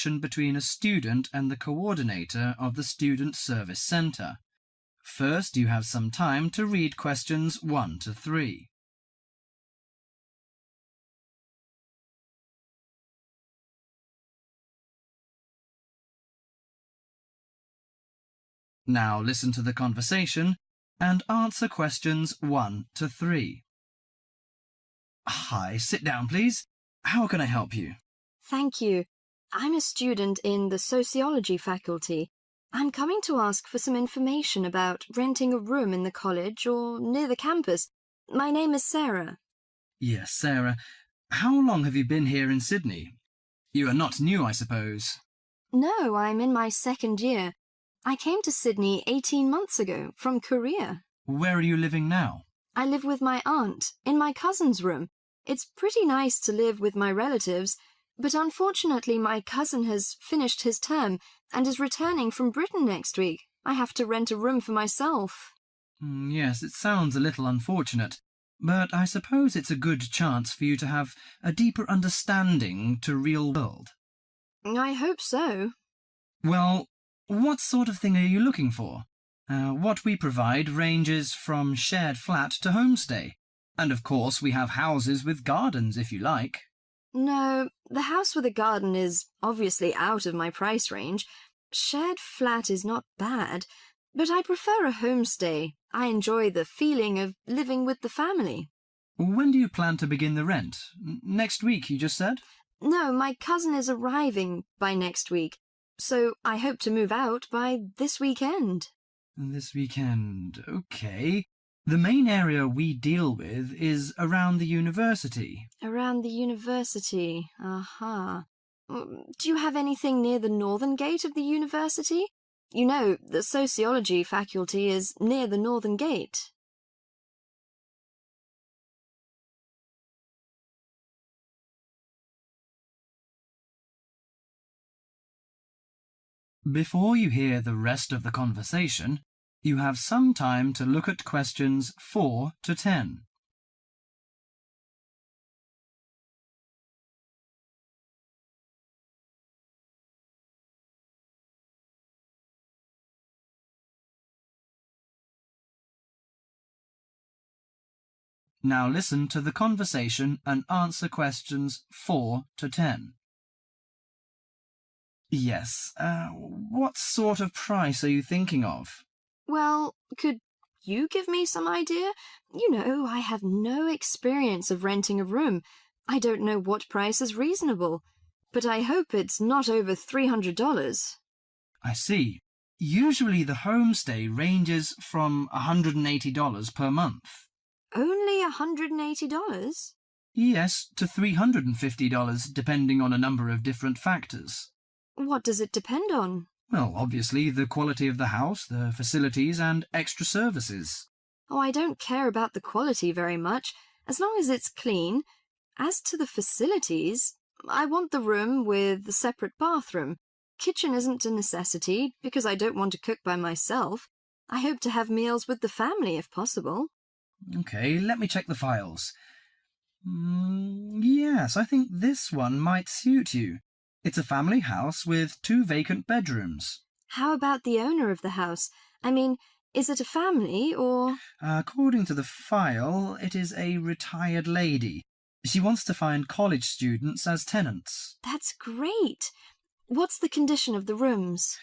between a student and the coordinator of the Student Service Centre. First, you have some time to read questions 1 to 3. Now listen to the conversation and answer questions 1 to 3. Hi, sit down, please. How can I help you? Thank you. I'm a student in the sociology faculty. I'm coming to ask for some information about renting a room in the college or near the campus. My name is Sarah. Yes, Sarah. How long have you been here in Sydney? You are not new, I suppose. No, I'm in my second year. I came to Sydney 18 months ago from Korea. Where are you living now? I live with my aunt in my cousin's room. It's pretty nice to live with my relatives, but unfortunately my cousin has finished his term and is returning from Britain next week. I have to rent a room for myself. Yes, it sounds a little unfortunate, but I suppose it's a good chance for you to have a deeper understanding to real world. I hope so. Well, what sort of thing are you looking for? What we provide ranges from shared flat to homestay. And of course we have houses with gardens if you like. No, the house with a garden is obviously out of my price range. Shared flat is not bad, but I prefer a homestay. I enjoy the feeling of living with the family. When do you plan to begin the rent? Next week, you just said? No, my cousin is arriving by next week, so I hope to move out by this weekend. This weekend, okay. The main area we deal with is around the university. Around the university, aha. Do you have anything near the northern gate of the university? You know, the sociology faculty is near the northern gate. Before you hear the rest of the conversation, you have some time to look at questions 4 to 10. Now listen to the conversation and answer questions 4 to 10. Yes, what sort of price are you thinking of? Well, could you give me some idea? You know, I have no experience of renting a room. I don't know what price is reasonable, but I hope it's not over $300. I see. Usually the homestay ranges from $180 per month. Only $180? Yes, to $350, depending on a number of different factors. What does it depend on? Well, obviously, the quality of the house, the facilities, and extra services. Oh, I don't care about the quality very much, as long as it's clean. As to the facilities, I want the room with the separate bathroom. Kitchen isn't a necessity, because I don't want to cook by myself. I hope to have meals with the family, if possible. Okay, let me check the files. Yes, I think this one might suit you. It's a family house with 2 vacant bedrooms. How about the owner of the house? I mean, is it a family, or...? According to the file, it is a retired lady. She wants to find college students as tenants. That's great. What's the condition of the rooms?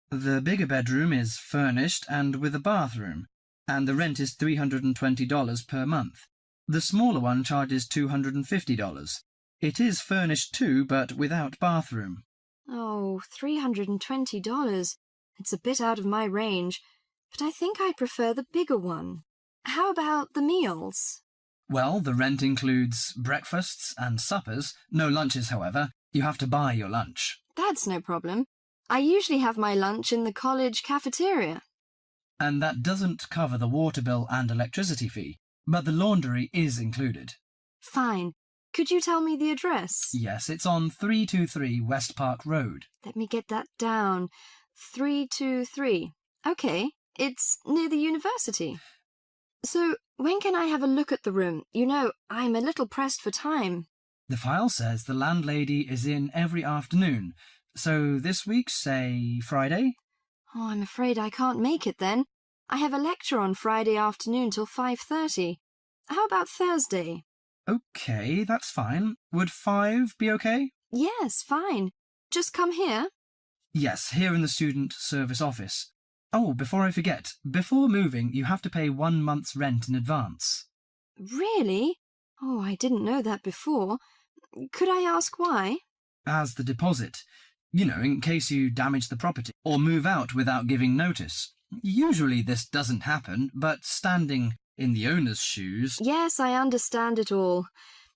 The bigger bedroom is furnished and with a bathroom, and the rent is $320 per month. The smaller one charges $250. It is furnished too, but without bathroom. Oh, $320. It's a bit out of my range, but I think I prefer the bigger one. How about the meals? Well, the rent includes breakfasts and suppers. No lunches, however. You have to buy your lunch. That's no problem. I usually have my lunch in the college cafeteria. And that doesn't cover the water bill and electricity fee, but the laundry is included. Fine. Could you tell me the address? Yes, it's on 323 West Park Road. Let me get that down. 323. Okay, it's near the university. So, when can I have a look at the room? You know, I'm a little pressed for time. The file says the landlady is in every afternoon, So this week, say Friday? Oh, I'm afraid I can't make it then. I have a lecture on Friday afternoon till 5:30. How about Thursday? Okay, that's fine. Would 5 be okay? Yes, fine. Just come here. Yes, here in the student service office. Oh, before I forget, before moving, you have to pay 1 month's rent in advance. Really? Oh, I didn't know that before. Could I ask why? As the deposit. You know, in case you damage the property or move out without giving notice. Usually this doesn't happen, but standing in the owner's shoes... Yes, I understand it all.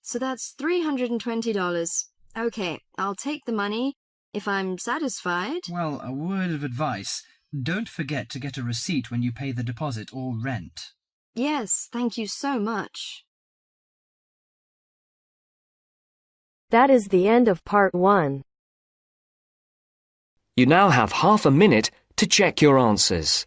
So that's $320. Okay, I'll take the money if I'm satisfied. Well, a word of advice. Don't forget to get a receipt when you pay the deposit or rent. Yes, thank you so much. That is the end of part 1. You now have half a minute to check your answers.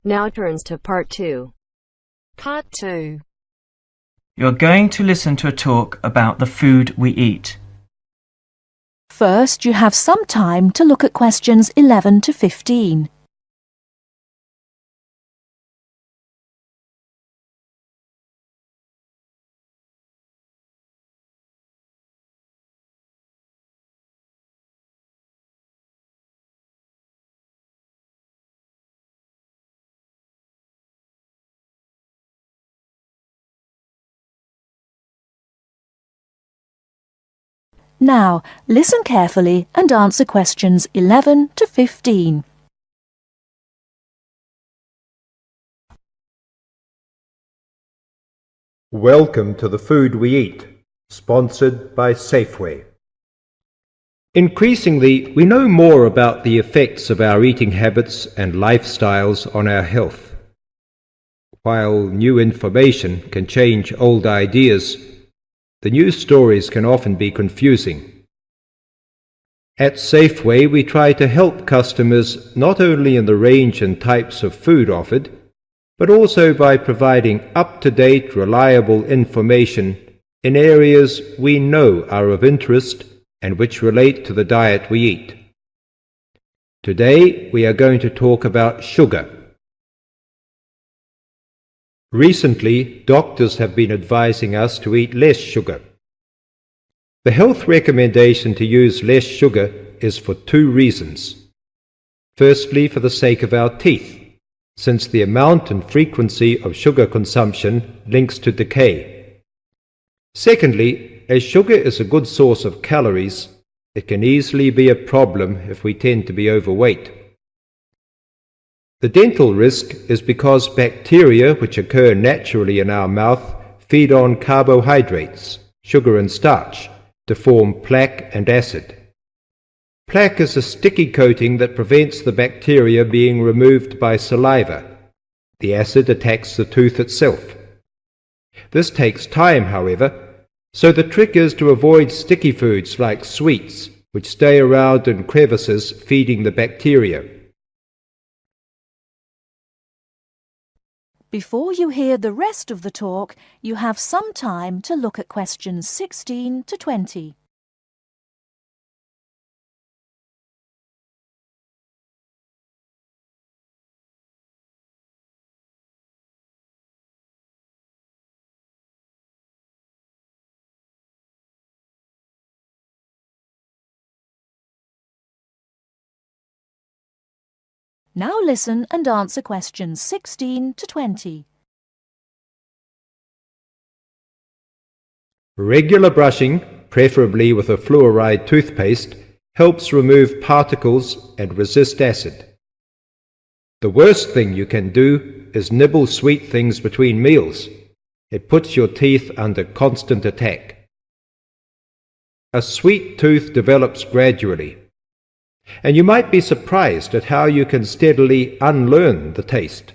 Now turns to part 2. Part 2. You're going to listen to a talk about the food we eat. First, you have some time to look at questions 11 to 15. Now, listen carefully and answer questions 11 to 15. Welcome to The Food We Eat, sponsored by Safeway. Increasingly, we know more about the effects of our eating habits and lifestyles on our health. While new information can change old ideas, the news stories can often be confusing. At Safeway, we try to help customers not only in the range and types of food offered, but also by providing up-to-date, reliable information in areas we know are of interest and which relate to the diet we eat. Today, we are going to talk about sugar. Recently, doctors have been advising us to eat less sugar. The health recommendation to use less sugar is for 2 reasons. Firstly, for the sake of our teeth, since the amount and frequency of sugar consumption links to decay. Secondly, as sugar is a good source of calories, it can easily be a problem if we tend to be overweight. The dental risk is because bacteria which occur naturally in our mouth feed on carbohydrates, sugar and starch, to form plaque and acid. Plaque is a sticky coating that prevents the bacteria being removed by saliva. The acid attacks the tooth itself. This takes time, however, so the trick is to avoid sticky foods like sweets, which stay around in crevices feeding the bacteria. Before you hear the rest of the talk, you have some time to look at questions 16 to 20. Now listen and answer questions 16 to 20. Regular brushing, preferably with a fluoride toothpaste, helps remove particles and resist acid. The worst thing you can do is nibble sweet things between meals. It puts your teeth under constant attack. A sweet tooth develops gradually. And you might be surprised at how you can steadily unlearn the taste,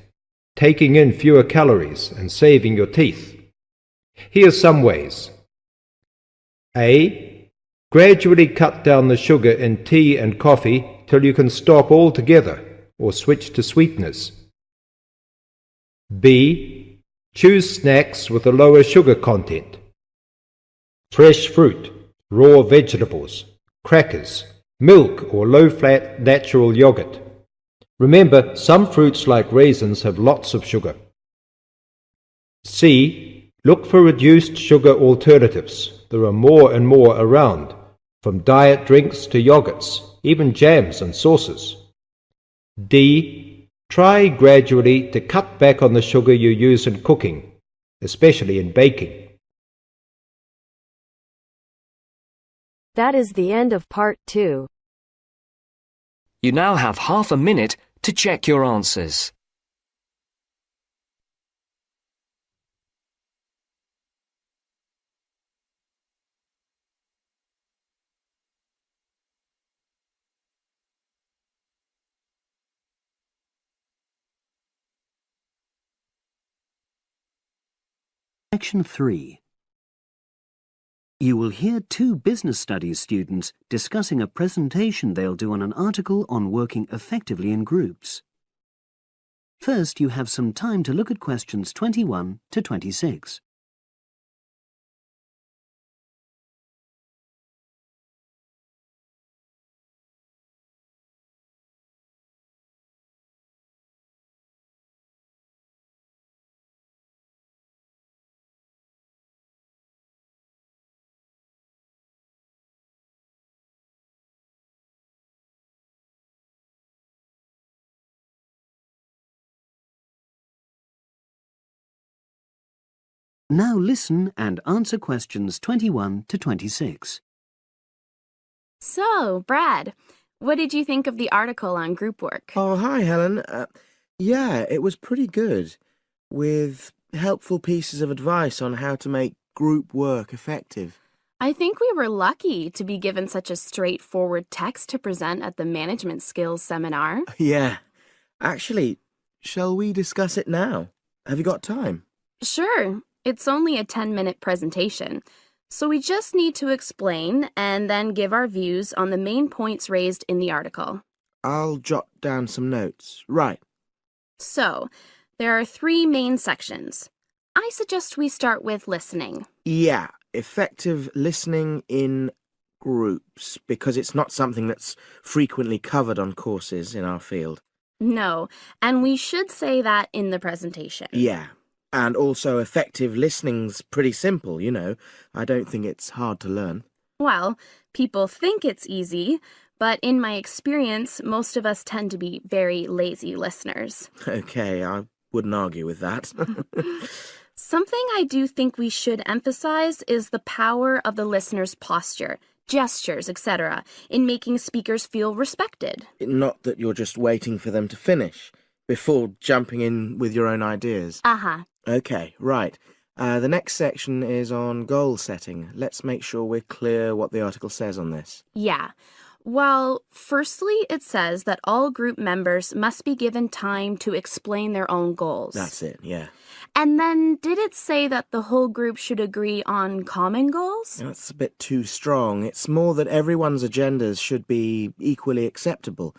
taking in fewer calories and saving your teeth. Here's some ways. A. Gradually cut down the sugar in tea and coffee till you can stop altogether or switch to sweeteners. B. Choose snacks with a lower sugar content. Fresh fruit, raw vegetables, crackers, milk or low-fat natural yogurt. Remember, some fruits like raisins have lots of sugar. C. Look for reduced sugar alternatives. There are more and more around, from diet drinks to yogurts, even jams and sauces. D. Try gradually to cut back on the sugar you use in cooking, especially in baking. That is the end of part 2. You now have half a minute to check your answers. Section 3. You will hear 2 business studies students discussing a presentation they'll do on an article on working effectively in groups. First, you have some time to look at questions 21 to 26. Now listen and answer questions 21 to 26. So, Brad, what did you think of the article on group work? Oh, hi, Helen. Yeah, it was pretty good, with helpful pieces of advice on how to make group work effective. I think we were lucky to be given such a straightforward text to present at the management skills seminar. Yeah. Actually, shall we discuss it now? Have you got time? Sure. It's only a 10-minute presentation, so we just need to explain and then give our views on the main points raised in the article. I'll jot down some notes. Right. So, there are 3 main sections. I suggest we start with listening. Yeah, effective listening in groups, because it's not something that's frequently covered on courses in our field. No, and we should say that in the presentation. Yeah. And also effective listening's pretty simple, you know. I don't think it's hard to learn. Well, people think it's easy, but in my experience, most of us tend to be very lazy listeners. Okay, I wouldn't argue with that. Something I do think we should emphasize is the power of the listener's posture, gestures, etc., in making speakers feel respected. Not that you're just waiting for them to finish before jumping in with your own ideas. Uh-huh. Okay, right. The next section is on goal setting. Let's make sure we're clear what the article says on this. Yeah. Well, firstly, it says that all group members must be given time to explain their own goals. That's it, yeah. And then, did it say that the whole group should agree on common goals? That's a bit too strong. It's more that everyone's agendas should be equally acceptable.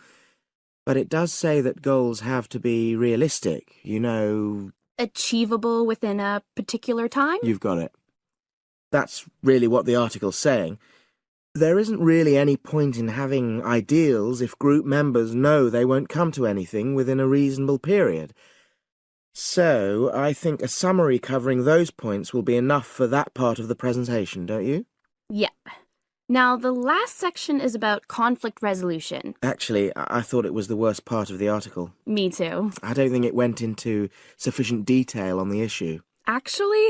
But it does say that goals have to be realistic, you know... Achievable within a particular time? You've got it. That's really what the article's saying. There isn't really any point in having ideals if group members know they won't come to anything within a reasonable period. So, I think a summary covering those points will be enough for that part of the presentation, don't you? Yep. Now, the last section is about conflict resolution. Actually, I thought it was the worst part of the article. Me too. I don't think it went into sufficient detail on the issue. Actually,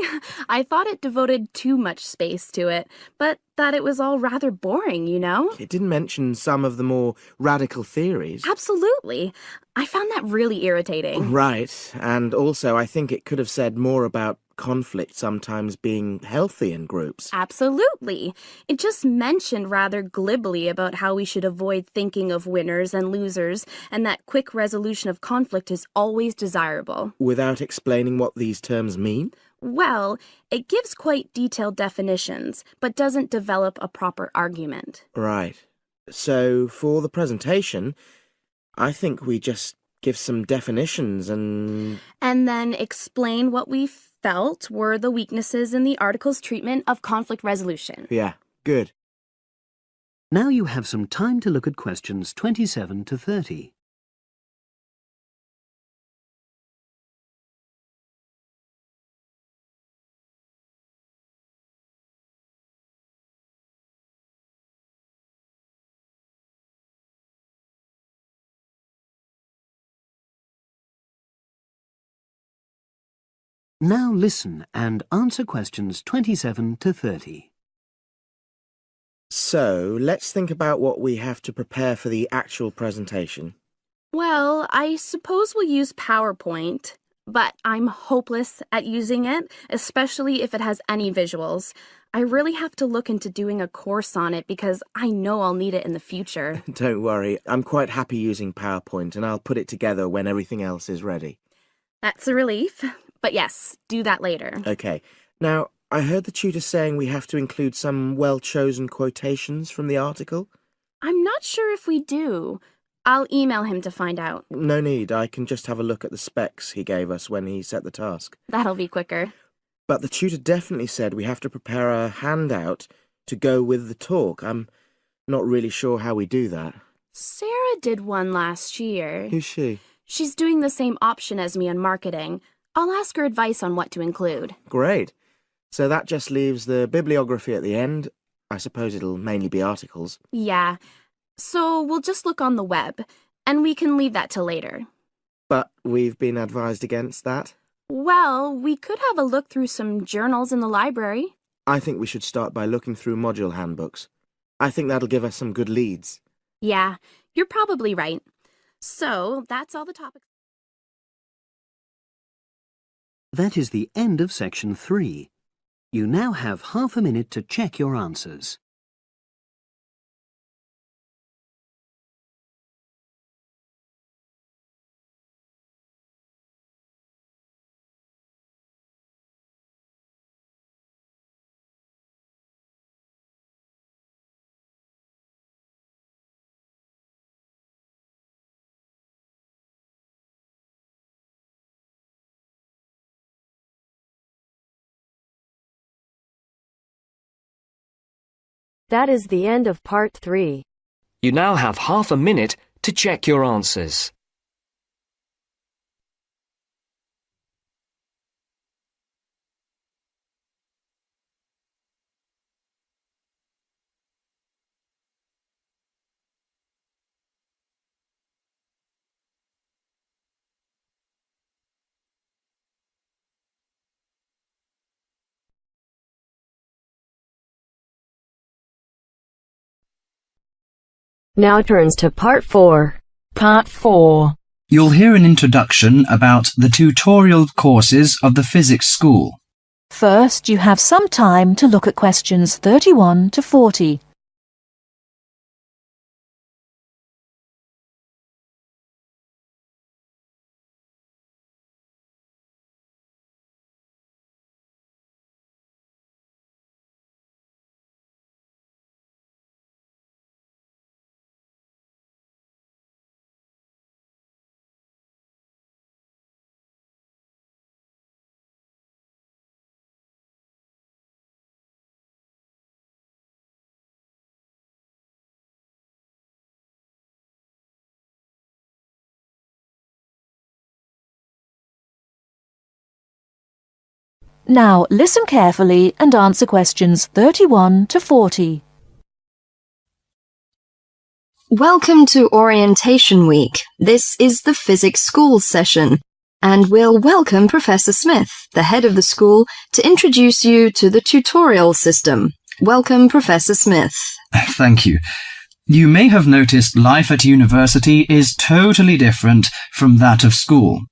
I thought it devoted too much space to it, but that it was all rather boring, you know? It didn't mention some of the more radical theories. Absolutely. I found that really irritating. Right, and also I think it could have said more about conflict sometimes being healthy in groups. Absolutely. It just mentioned rather glibly about how we should avoid thinking of winners and losers, and that quick resolution of conflict is always desirable. Without explaining what these terms mean? Well, it gives quite detailed definitions, but doesn't develop a proper argument. Right. So, for the presentation, I think we just give some definitions and then explain what we felt were the weaknesses in the article's treatment of conflict resolution. Yeah, good. Now you have some time to look at questions 27 to 30. Now listen and answer questions 27 to 30. So, let's think about what we have to prepare for the actual presentation. Well, I suppose we'll use PowerPoint, but I'm hopeless at using it, especially if it has any visuals. I really have to look into doing a course on it because I know I'll need it in the future. Don't worry, I'm quite happy using PowerPoint and I'll put it together when everything else is ready. That's a relief. But yes, do that later. Okay. Now, I heard the tutor saying we have to include some well-chosen quotations from the article. I'm not sure if we do. I'll email him to find out. No need, I can just have a look at the specs he gave us when he set the task. That'll be quicker. But the tutor definitely said we have to prepare a handout to go with the talk. I'm not really sure how we do that. Sarah did one last year. Who's she? She's doing the same option as me on marketing. I'll ask her advice on what to include. Great. So that just leaves the bibliography at the end. I suppose it'll mainly be articles. Yeah. So we'll just look on the web, and we can leave that till later. But we've been advised against that? Well, we could have a look through some journals in the library. I think we should start by looking through module handbooks. I think that'll give us some good leads. Yeah, you're probably right. So that's all the topics. That is the end of section 3. You now have half a minute to check your answers. That is the end of part 3. You now have half a minute to check your answers. Now turns to part 4. Part 4. You'll hear an introduction about the tutorial courses of the physics school. First, you have some time to look at questions 31 to 40. Now listen carefully and answer questions 31 to 40. Welcome to Orientation Week. This is the Physics School session, and we'll welcome Professor Smith, the head of the school, to introduce you to the tutorial system. Welcome, Professor Smith. Thank you. You may have noticed life at university is totally different from that of school.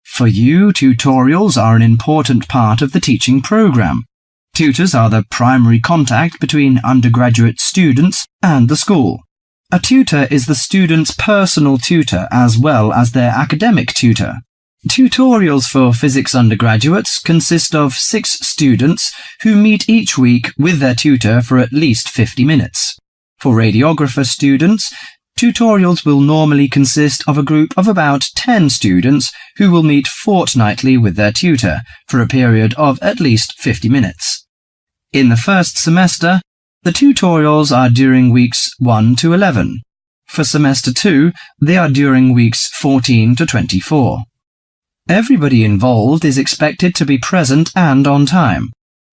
For you, tutorials are an important part of the teaching program. Tutors are the primary contact between undergraduate students and the school. A tutor is the student's personal tutor as well as their academic tutor. Tutorials for physics undergraduates consist of 6 students who meet each week with their tutor for at least 50 minutes. For radiographer students, tutorials will normally consist of a group of about 10 students who will meet fortnightly with their tutor for a period of at least 50 minutes. In the first semester, the tutorials are during weeks 1 to 11. For semester 2, they are during weeks 14 to 24. Everybody involved is expected to be present and on time,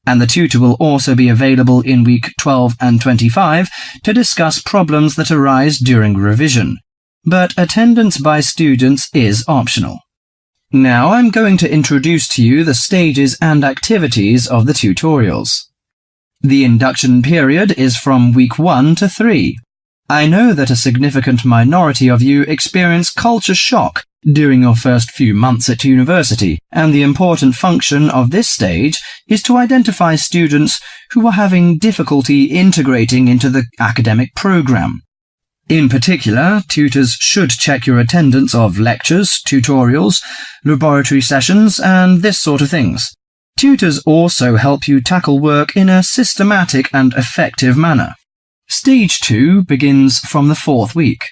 and the tutor will also be available in week 12 and 25 to discuss problems that arise during revision, but attendance by students is optional. Now I'm going to introduce to you the stages and activities of the tutorials. The induction period is from week 1 to 3. I know that a significant minority of you experience culture shock during your first few months at university, and the important function of this stage is to identify students who are having difficulty integrating into the academic program. In particular, tutors should check your attendance of lectures, tutorials, laboratory sessions, and this sort of things. Tutors also help you tackle work in a systematic and effective manner. Stage 2 begins from the 4th week.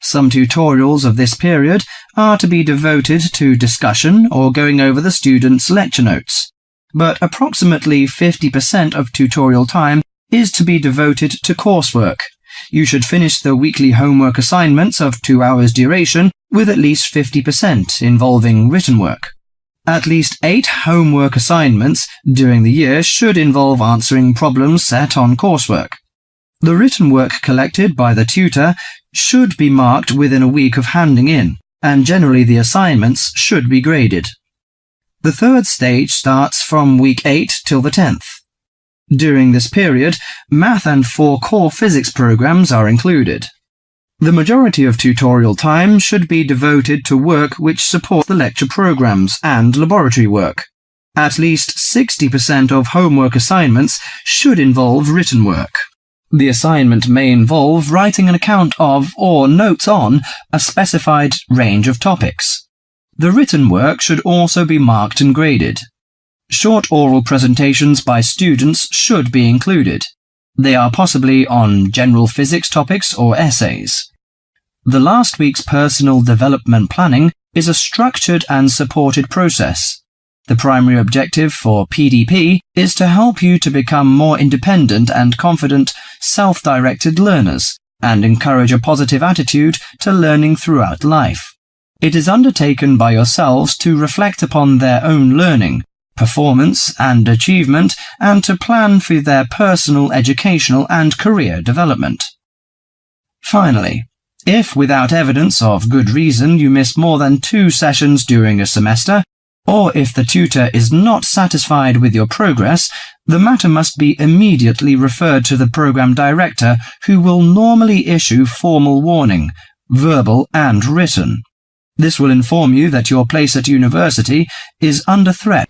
Some tutorials of this period are to be devoted to discussion or going over the students' lecture notes, but approximately 50% of tutorial time is to be devoted to coursework. You should finish the weekly homework assignments of 2 hours duration with at least 50% involving written work. At least 8 homework assignments during the year should involve answering problems set on coursework. The written work collected by the tutor should be marked within a week of handing in, and generally the assignments should be graded. The 3rd stage starts from week 8 till the 10th. During this period, math and 4 core physics programs are included. The majority of tutorial time should be devoted to work which support the lecture programs and laboratory work. At least 60% of homework assignments should involve written work. The assignment may involve writing an account of or notes on a specified range of topics. The written work should also be marked and graded. Short oral presentations by students should be included. They are possibly on general physics topics or essays. The last week's personal development planning is a structured and supported process. The primary objective for PDP is to help you to become more independent and confident, self-directed learners, and encourage a positive attitude to learning throughout life. It is undertaken by yourselves to reflect upon their own learning, performance and achievement, and to plan for their personal, educational and career development. Finally, if without evidence of good reason you miss more than 2 sessions during a semester, or if the tutor is not satisfied with your progress, the matter must be immediately referred to the program director, who will normally issue formal warning, verbal and written. This will inform you that your place at university is under threat.